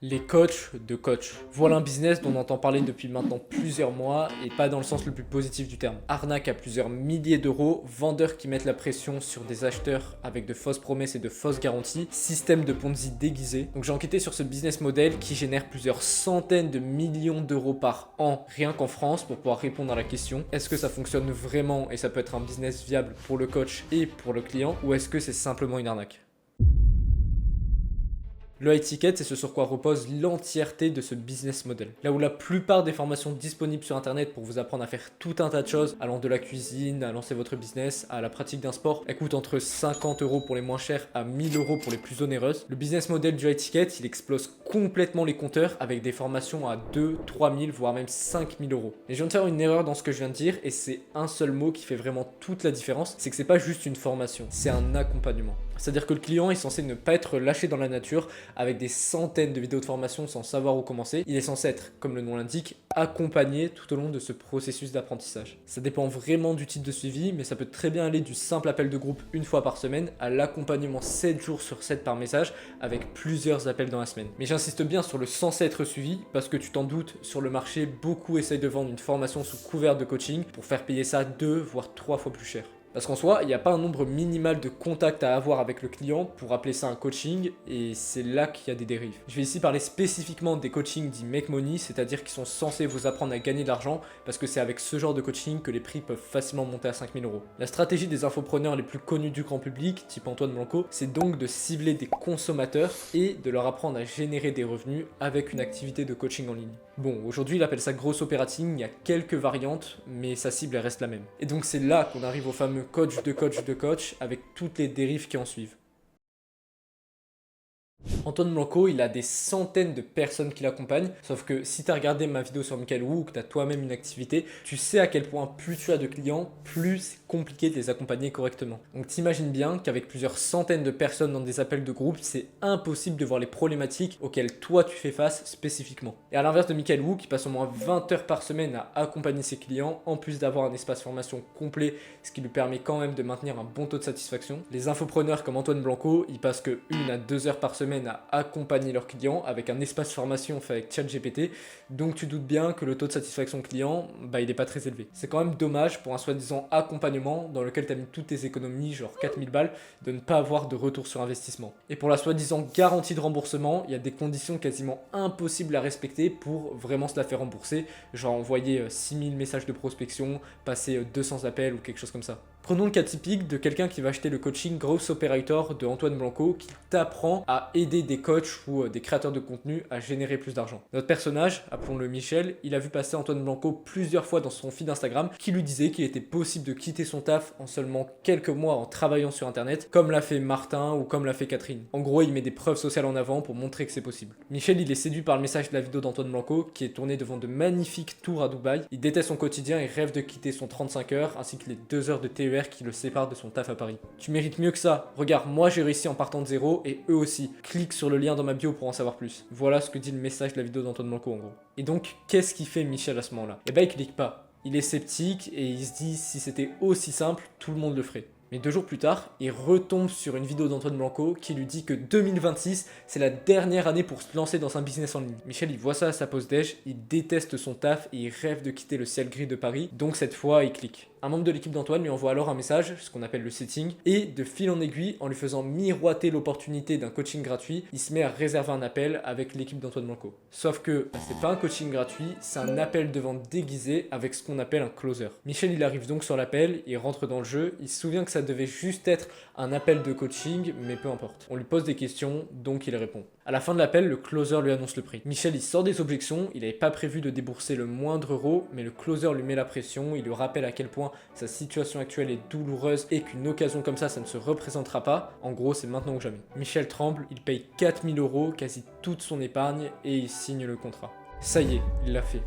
Les coachs de coach. Voilà un business dont on entend parler depuis maintenant plusieurs mois et pas dans le sens le plus positif du terme. Arnaque à plusieurs milliers d'euros, vendeurs qui mettent la pression sur des acheteurs avec de fausses promesses et de fausses garanties, système de Ponzi déguisé. Donc j'ai enquêté sur ce business model qui génère plusieurs centaines de millions d'euros par an rien qu'en France pour pouvoir répondre à la question est-ce que ça fonctionne vraiment et ça peut être un business viable pour le coach et pour le client ou est-ce que c'est simplement une arnaque? Le high ticket, c'est ce sur quoi repose l'entièreté de ce business model. Là où la plupart des formations disponibles sur internet pour vous apprendre à faire tout un tas de choses, allant de la cuisine, à lancer votre business, à la pratique d'un sport, elles coûtent entre 50 euros pour les moins chères à 1000 euros pour les plus onéreuses. Le business model du high ticket, il explose complètement les compteurs avec des formations à 2, 3000, voire même 5000 euros. Et je viens de faire une erreur dans ce que je viens de dire et c'est un seul mot qui fait vraiment toute la différence, c'est que c'est pas juste une formation, c'est un accompagnement. C'est-à-dire que le client est censé ne pas être lâché dans la nature avec des centaines de vidéos de formation sans savoir où commencer. Il est censé être, comme le nom l'indique, accompagné tout au long de ce processus d'apprentissage. Ça dépend vraiment du type de suivi, mais ça peut très bien aller du simple appel de groupe une fois par semaine à l'accompagnement 7 jours sur 7 par message avec plusieurs appels dans la semaine. Mais j'insiste bien sur le censé être suivi parce que tu t'en doutes, sur le marché, beaucoup essayent de vendre une formation sous couvert de coaching pour faire payer ça 2 voire 3 fois plus cher. Parce qu'en soi, il n'y a pas un nombre minimal de contacts à avoir avec le client pour appeler ça un coaching et c'est là qu'il y a des dérives. Je vais ici parler spécifiquement des coachings dits make money, c'est-à-dire qui sont censés vous apprendre à gagner de l'argent parce que c'est avec ce genre de coaching que les prix peuvent facilement monter à 5000 euros. La stratégie des infopreneurs les plus connus du grand public, type Antoine Blanco, c'est donc de cibler des consommateurs et de leur apprendre à générer des revenus avec une activité de coaching en ligne. Bon, aujourd'hui il appelle ça gross operating, il y a quelques variantes, mais sa cible elle reste la même. Et donc c'est là qu'on arrive au fameux coach de coach de coach avec toutes les dérives qui en suivent. Antoine Blanco, il a des centaines de personnes qui l'accompagnent, sauf que si tu as regardé ma vidéo sur Michael Wu ou que tu as toi-même une activité, tu sais à quel point plus tu as de clients, plus c'est compliqué de les accompagner correctement. Donc t'imagines bien qu'avec plusieurs centaines de personnes dans des appels de groupe, c'est impossible de voir les problématiques auxquelles toi tu fais face spécifiquement. Et à l'inverse de Michael Wu qui passe au moins 20 heures par semaine à accompagner ses clients, en plus d'avoir un espace formation complet, ce qui lui permet quand même de maintenir un bon taux de satisfaction, les infopreneurs comme Antoine Blanco, ils passent que 1 à 2 heures par semaine à accompagner leurs clients avec un espace formation fait avec ChatGPT, donc tu doutes bien que le taux de satisfaction client, il n'est pas très élevé. C'est quand même dommage pour un soi-disant accompagnement dans lequel tu as mis toutes tes économies, genre 4000 balles, de ne pas avoir de retour sur investissement. Et pour la soi-disant garantie de remboursement, il y a des conditions quasiment impossibles à respecter pour vraiment se la faire rembourser, genre envoyer 6000 messages de prospection, passer 200 appels ou quelque chose comme ça. Prenons le cas typique de quelqu'un qui va acheter le coaching Growth Operator de Antoine Blanco qui t'apprend à aider des coachs ou des créateurs de contenu à générer plus d'argent. Notre personnage, appelons-le Michel, il a vu passer Antoine Blanco plusieurs fois dans son feed Instagram qui lui disait qu'il était possible de quitter son taf en seulement quelques mois en travaillant sur internet, comme l'a fait Martin ou comme l'a fait Catherine. En gros, il met des preuves sociales en avant pour montrer que c'est possible. Michel, il est séduit par le message de la vidéo d'Antoine Blanco qui est tourné devant de magnifiques tours à Dubaï. Il déteste son quotidien et rêve de quitter son 35 heures ainsi que les 2 heures de TER qui le séparent de son taf à Paris. Tu mérites mieux que ça. Regarde, moi j'ai réussi en partant de zéro et eux aussi. Clique sur le lien dans ma bio pour en savoir plus. Voilà ce que dit le message de la vidéo d'Antoine Blanco en gros. Et donc, qu'est-ce qu'il fait Michel à ce moment-là? Eh ben, il clique pas. Il est sceptique et il se dit si c'était aussi simple, tout le monde le ferait. Mais 2 jours plus tard, il retombe sur une vidéo d'Antoine Blanco qui lui dit que 2026, c'est la dernière année pour se lancer dans un business en ligne. Michel, il voit ça à sa pause déj, il déteste son taf et il rêve de quitter le ciel gris de Paris. Donc cette fois, il clique. Un membre de l'équipe d'Antoine lui envoie alors un message, ce qu'on appelle le setting, et de fil en aiguille, en lui faisant miroiter l'opportunité d'un coaching gratuit, il se met à réserver un appel avec l'équipe d'Antoine Blanco. Sauf que c'est pas un coaching gratuit, c'est un appel de vente déguisé avec ce qu'on appelle un closer. Michel, il arrive donc sur l'appel, il rentre dans le jeu, il se souvient que ça devait juste être un appel de coaching, mais peu importe. On lui pose des questions, donc il répond. À la fin de l'appel, le closer lui annonce le prix. Michel, il sort des objections, il n'avait pas prévu de débourser le moindre euro, mais le closer lui met la pression, il lui rappelle à quel point sa situation actuelle est douloureuse et qu'une occasion comme ça ne se représentera pas. En gros, c'est maintenant ou jamais. Michel tremble, il paye 4000 euros, quasi toute son épargne, et il signe le contrat. Ça y est, il l'a fait.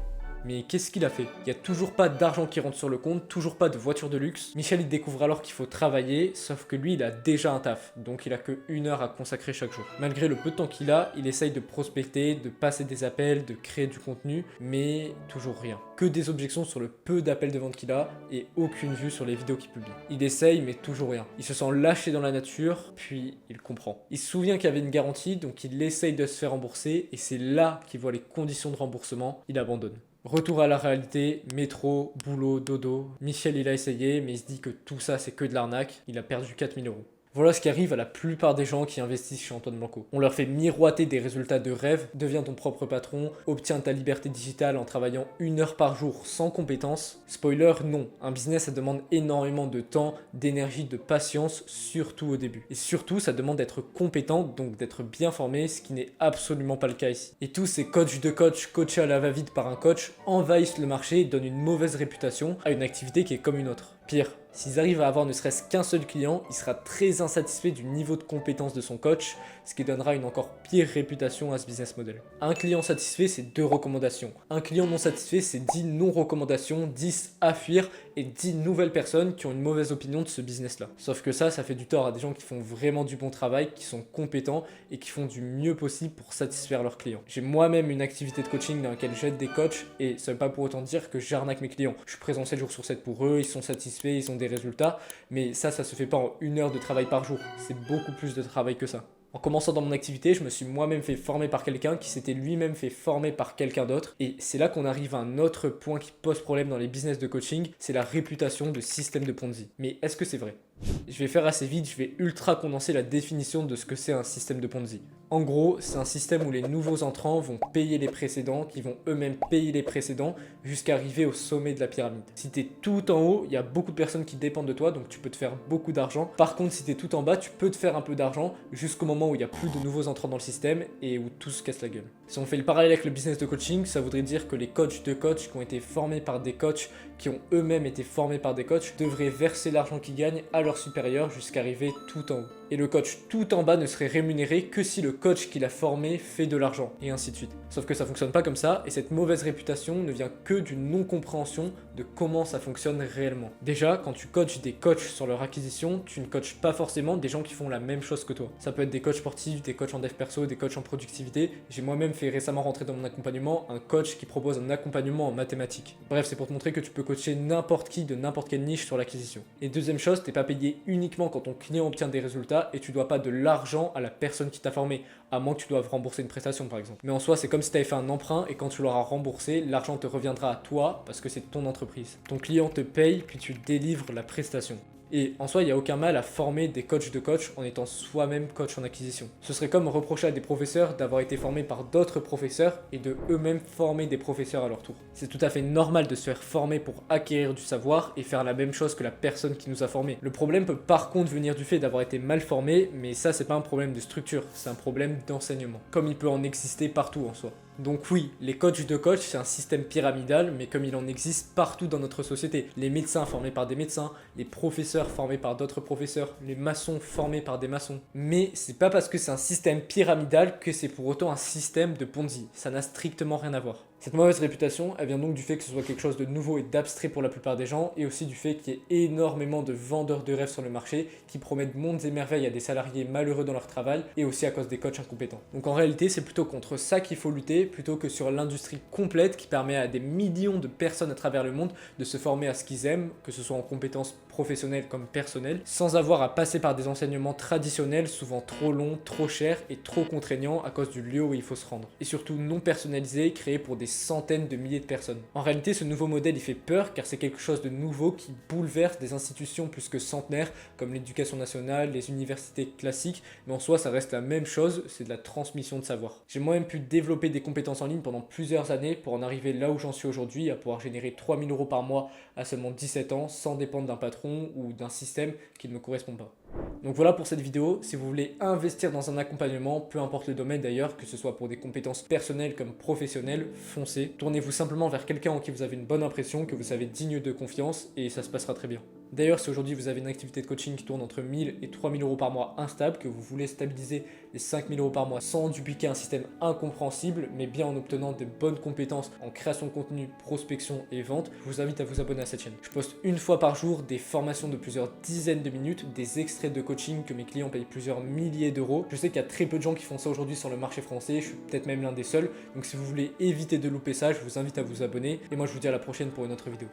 Mais qu'est-ce qu'il a fait? Il n'y a toujours pas d'argent qui rentre sur le compte, toujours pas de voiture de luxe. Michel, il découvre alors qu'il faut travailler, sauf que lui, il a déjà un taf, donc il a que 1 heure à consacrer chaque jour. Malgré le peu de temps qu'il a, il essaye de prospecter, de passer des appels, de créer du contenu, mais toujours rien. Que des objections sur le peu d'appels de vente qu'il a et aucune vue sur les vidéos qu'il publie. Il essaye, mais toujours rien. Il se sent lâché dans la nature, puis il comprend. Il se souvient qu'il y avait une garantie, donc il essaye de se faire rembourser, et c'est là qu'il voit les conditions de remboursement, il abandonne. Retour à la réalité, métro, boulot, dodo. Michel, il a essayé, mais il se dit que tout ça, c'est que de l'arnaque. Il a perdu 4 000 euros. Voilà ce qui arrive à la plupart des gens qui investissent chez Antoine Blanco. On leur fait miroiter des résultats de rêve, deviens ton propre patron, obtiens ta liberté digitale en travaillant 1 heure par jour sans compétences. Spoiler, non. Un business, ça demande énormément de temps, d'énergie, de patience, surtout au début. Et surtout, ça demande d'être compétent, donc d'être bien formé, ce qui n'est absolument pas le cas ici. Et tous ces coachs de coach, coachés à la va-vite par un coach, envahissent le marché et donnent une mauvaise réputation à une activité qui est comme une autre. Pire, s'ils arrivent à avoir ne serait-ce qu'un seul client, il sera très insatisfait du niveau de compétence de son coach, ce qui donnera une encore pire réputation à ce business model. Un client satisfait, c'est 2 recommandations. Un client non satisfait, c'est 10 non-recommandations, 10 à fuir et 10 nouvelles personnes qui ont une mauvaise opinion de ce business-là. Sauf que ça fait du tort à des gens qui font vraiment du bon travail, qui sont compétents et qui font du mieux possible pour satisfaire leurs clients. J'ai moi-même une activité de coaching dans laquelle j'aide des coachs et ça ne veut pas pour autant dire que j'arnaque mes clients. Je suis présent 7 jours sur 7 pour eux, ils sont satisfaits, ils ont des résultats, mais ça se fait pas en 1 heure de travail par jour. C'est beaucoup plus de travail que ça. En commençant dans mon activité, je me suis moi-même fait former par quelqu'un qui s'était lui-même fait former par quelqu'un d'autre. Et c'est là qu'on arrive à un autre point qui pose problème dans les business de coaching, c'est la réputation de système de Ponzi. Mais est-ce que c'est vrai? Je vais faire assez vite, je vais ultra condenser la définition de ce que c'est un système de Ponzi. En gros, c'est un système où les nouveaux entrants vont payer les précédents, qui vont eux-mêmes payer les précédents, jusqu'à arriver au sommet de la pyramide. Si tu es tout en haut, il y a beaucoup de personnes qui dépendent de toi, donc tu peux te faire beaucoup d'argent. Par contre, si tu es tout en bas, tu peux te faire un peu d'argent jusqu'au moment où il n'y a plus de nouveaux entrants dans le système et où tout se casse la gueule. Si on fait le parallèle avec le business de coaching, ça voudrait dire que les coachs de coach qui ont été formés par des coachs, qui ont eux-mêmes été formés par des coachs, devraient verser l'argent qu'ils gagnent à leurs supérieurs jusqu'à arriver tout en haut. Et le coach tout en bas ne serait rémunéré que si le coach qui l'a formé fait de l'argent, et ainsi de suite. Sauf que ça fonctionne pas comme ça, et cette mauvaise réputation ne vient que d'une non-compréhension de comment ça fonctionne réellement. Déjà, quand tu coaches des coachs sur leur acquisition, tu ne coaches pas forcément des gens qui font la même chose que toi. Ça peut être des coachs sportifs, des coachs en dev perso, des coachs en productivité. J'ai moi-même fait récemment rentrer dans mon accompagnement un coach qui propose un accompagnement en mathématiques. Bref, c'est pour te montrer que tu peux coacher n'importe qui de n'importe quelle niche sur l'acquisition. Et deuxième chose, t'es pas payé uniquement quand ton client obtient des résultats et tu dois pas de l'argent à la personne qui t'a formé, à moins que tu doives rembourser une prestation par exemple. Mais en soi, c'est comme si tu avais fait un emprunt et quand tu l'auras remboursé, l'argent te reviendra à toi parce que c'est ton entreprise. Ton client te paye puis tu délivres la prestation. Et en soi, il n'y a aucun mal à former des coachs de coach en étant soi-même coach en acquisition. Ce serait comme reprocher à des professeurs d'avoir été formés par d'autres professeurs et de eux-mêmes former des professeurs à leur tour. C'est tout à fait normal de se faire former pour acquérir du savoir et faire la même chose que la personne qui nous a formés. Le problème peut par contre venir du fait d'avoir été mal formé, mais ça c'est pas un problème de structure, c'est un problème d'enseignement. Comme il peut en exister partout en soi. Donc oui, les coachs de coach, c'est un système pyramidal, mais comme il en existe partout dans notre société. Les médecins formés par des médecins, les professeurs formés par d'autres professeurs, les maçons formés par des maçons. Mais c'est pas parce que c'est un système pyramidal que c'est pour autant un système de Ponzi. Ça n'a strictement rien à voir. Cette mauvaise réputation, elle vient donc du fait que ce soit quelque chose de nouveau et d'abstrait pour la plupart des gens, et aussi du fait qu'il y ait énormément de vendeurs de rêves sur le marché qui promettent mondes et merveilles à des salariés malheureux dans leur travail, et aussi à cause des coachs incompétents. Donc en réalité, c'est plutôt contre ça qu'il faut lutter, plutôt que sur l'industrie complète qui permet à des millions de personnes à travers le monde de se former à ce qu'ils aiment, que ce soit en compétences professionnelles comme personnelles, sans avoir à passer par des enseignements traditionnels souvent trop longs, trop chers et trop contraignants à cause du lieu où il faut se rendre. Et surtout non personnalisés, créés pour des centaines de milliers de personnes. En réalité, ce nouveau modèle il fait peur car c'est quelque chose de nouveau qui bouleverse des institutions plus que centenaires comme l'éducation nationale, les universités classiques, mais en soi ça reste la même chose, c'est de la transmission de savoir. J'ai moi-même pu développer des compétences en ligne pendant plusieurs années pour en arriver là où j'en suis aujourd'hui, à pouvoir générer 3 000 € par mois à seulement 17 ans sans dépendre d'un patron ou d'un système qui ne me correspond pas. Donc voilà pour cette vidéo. Si vous voulez investir dans un accompagnement, peu importe le domaine d'ailleurs, que ce soit pour des compétences personnelles comme professionnelles, foncez. Tournez-vous simplement vers quelqu'un en qui vous avez une bonne impression, que vous savez digne de confiance et ça se passera très bien. D'ailleurs, si aujourd'hui vous avez une activité de coaching qui tourne entre 1000 et 3000 euros par mois instable, que vous voulez stabiliser les 5000 euros par mois sans dupliquer un système incompréhensible, mais bien en obtenant de bonnes compétences en création de contenu, prospection et vente, je vous invite à vous abonner à cette chaîne. Je poste une fois par jour des formations de plusieurs dizaines de minutes, des extraits de coaching que mes clients payent plusieurs milliers d'euros. Je sais qu'il y a très peu de gens qui font ça aujourd'hui sur le marché français, je suis peut-être même l'un des seuls. Donc si vous voulez éviter de louper ça, je vous invite à vous abonner. Et moi je vous dis à la prochaine pour une autre vidéo.